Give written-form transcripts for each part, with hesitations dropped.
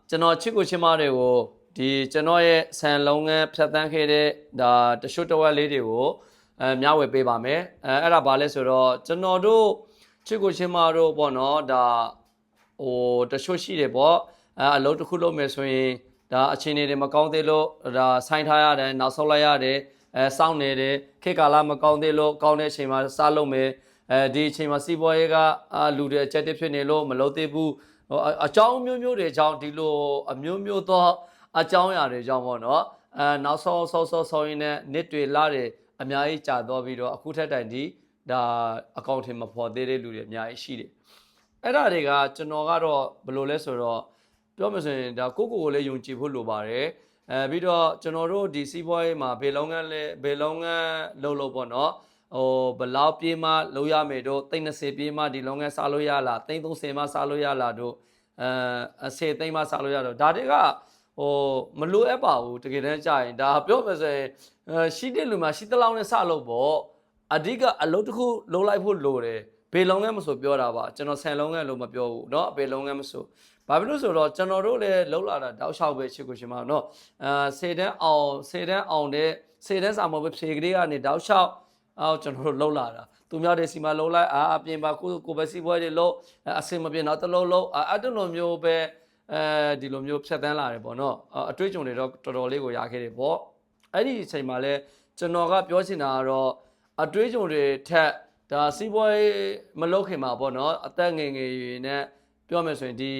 ကျွန်တော်ချစ်ကိုချစ်မတွေကိုဒီကျွန်တော်ရဲ့ဆန်လုံးငန်းဖြတ်တန်းခဲ့တဲ့ဒါတရှုတဝက်လေးတွေကိုမျှဝေပေးပါမယ်အဲ့ဒါဘာလဲဆိုတော့ကျွန်တော်တို့ချစ်ကိုချစ်မတို့ပေါ့နော်ဒါဟိုတရှုရှိတယ်ပေါ့အလုပ်တစ်ခုလုပ်မယ်ဆိုရင်ဒါအခြေအနေတွေမကောင်းသေးလို့ဒါဆိုင်းထားရတယ်နောက်ဆုတ်လိုက်ရတယ်စောင့်နေတယ်ခေတ်ကာလမကောင်းသေးလို့ကောင်းတဲ့အချိန်မှာစားလုပ်မယ်ဒီအချိန်မှာစီးပွားရေးကလူတွေအချက်တစ်ဖြစ်နေလို့မလုပ်သေးဘူးအကြောင်းမျိုးတွေကြောင့်ဒီလိုအမျိုးသောအကြောင်းအရာတွေကြောင့်ပေါ့နော်နောက်ဆောရင်းနဲ့နှစ်တွေလတွေအများကြီးကြာတော့ပြီးတော့အခုထက်တိုင်ဒီဒါအကောင့်ထဲမှာပေါ်သေးတဲ့လူတွေအများကြီးရှိတယ်အဲ့ဒါတွေကကျွန်တော်ကတော့ဘယ်လိုလဲဆိုတော့ပြောမှဆိုရင်ဒါကိုလည်းယုံကြည်ဖို့လိုပါတယ်ပြီးတော့ကျွန်တော်တို့ဒီစီးပွားရေးမှာဘယ်လုပ်ငန်းလုပ်ပေါ့နော်ဘလောက်ပြေးမှလုပ်ရမယ်တို့30ပြေးမှဒီလုပ်ငန်းစားလို့ရလား30မှစားလို့ရလားတို့10သိန်းမှစားလို့ရတော့ဒါတွေကမလိုအပ်ပါဘူးတကယ်တမ်းကြာရင်ဒါပြောမှဆိုရင်ရှိတဲ့လူမှာရှိသလောက်နဲ့စလုပ်ပေါ့အဓိကအလုပ်တစ်ခုလုပ်လိုက်ဖို့လိုတယ်ဘယ်လုပ်ငန်းမဆိုပြောတာပါကျွန်တော်ဆန်လုပ်ငန်းလို့မပြောဘူးเนาะဘယ်လုပ်ငန်းမဆိုဘာဖြစ်လို့ဆိုတော့ကျွန်တော်တို့လည်းလှုပ်လာတာတောက်လျှောက်ပဲချစ်ကိုရှင်မเนาะ10တန်းအောင်တဲ့10တန်းစာမပဲဖြေကလေးကနေတောက်လျှောက်ကျွန်တော်တို့လှုပ်လာတာသူများတွေစီမလှုပ်လိုက်အပြင်ပါကိုပဲစီးပွားရေးလှုပ်အစင်မပြေတော့တလုံးလှုပ်အဲ့လိုမျိုးပဲဒီလိုမျိုးဖြတ်တန်းလာတယ်ပေါ့နော်အတွေ့အကြုံတွေတော့တော်တော်လေးကိုရခဲ့တယ်ပေါ့အဲ့ဒီအချိန်မှာလဲကျွန်တော်ကပြောချင်တာကတော့အတွေ့အကြုံတွေထက်ဒါစီးပွားရေးမလုပ်ခင်မှာပေါ့နော်အသက်ငယ်နဲ့ပြောမယ်ဆိုရင်ဒီ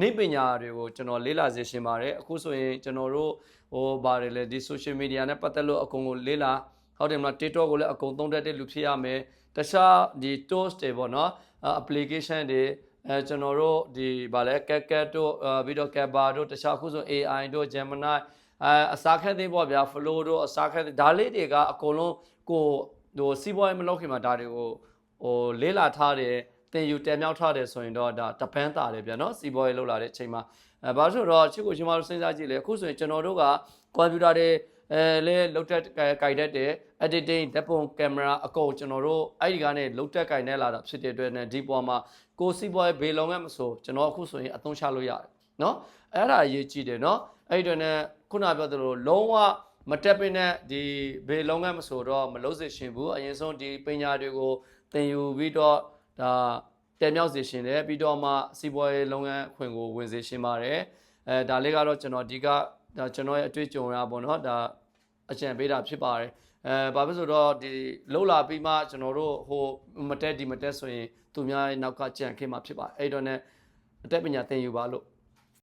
နိပညာတွေကိုကျွန်တော်လေ့လာစေရှင်ပါတယ်အခုဆိုရင်ကျွန်တော်တို့ပါတယ်လေဒီ social media နဲ့ပတ်သက်လို့အကုန်ကိုလေ့လာဟုတ်တယ်မလား TikTok ကိုလည်းအကုန်သုံးတတ်တဲ့လူဖြစ်ရမယ်တခြားဒီ tools တွေပေါ့နော်application တွေကျွန်တော်တို့ဒီဗာလဲ CapCut တို့ပြီးတော့ Canva တို့တခြားခုဆို AI တို့ Gemini အစားခက်သေးပေါ့ဗျာ Flow တို့အစားခက်ဒါလေးတွေကအကုန်လုံးကိုစီးပွားရေးမလုပ်ခင်မှာဒါတွေကိုလေးလာထားတယ်သင်ယူတည်မြောက်ထားတယ်ဆိုရင်တော့ဒါတပန်းတာတယ်ဗျာနော်စီးပွားရေးလုပ်လာတဲ့အချိန်မှာဘာလို့ဆိုတော့ချစ်ကိုချင်းမတို့စဉ်းစားကြည့်လေအခုဆိုရင်ကျွန်တော်တို့ကကွန်ပျူတာတွေလဲလုတ်တက်ကြိုက်တတ်တယ် editing ဓာတ်ပုံကင်မရာအကုန်ကျွန်တော်တို့အဲ့ဒီကနေလုတ်တက်ကြိုက်နေလာတာဖြစ်တဲ့အတွက်နဲ့ဒီပေါ်မှာကိုစီးပွားရေးဘေးလုံးငန်းမဆိုကျွန်တော်အခုဆိုရင်အသုံးချလို့ရတယ်နော်အဲ့ဒါအရေးကြီးတယ်နော်အဲ့ဒီတော့နဲ့ခုနပြောသလိုလုံးဝမတက်ပင်းနဲ့ဒီဘေးလုံးငန်းမဆိုတော့မလုံးစေရှင်ဘူးအရင်ဆုံးဒီပညာတွေကိုသင်ယူပြီးတော့ဒါတည်မြောက်စေရှင်တယ်ပြီးတော့မှစီးပွားရေးလုပ်ငန်းခွင်ကိုဝင်စေရှင်ပါတယ်ဒါလေးကတော့ကျွန်တော်ဒီကဒါကျွန်တော်ရဲ့အတွေ့အကြုံရပါတော့ဒါအကြံပေးတာဖြစ်ပါတယ်ဘာဖြစ်ဆိုတော့ဒီလှုပ်လာပြီးမှကျွန်တော်တို့မတက်ဆိုရင်သူများရဲ့နောက်ကကြံခင်းမှာဖြစ်ပါတယ်အဲ့တော့ ਨੇ အတက်ပညာသင်ယူပါလို့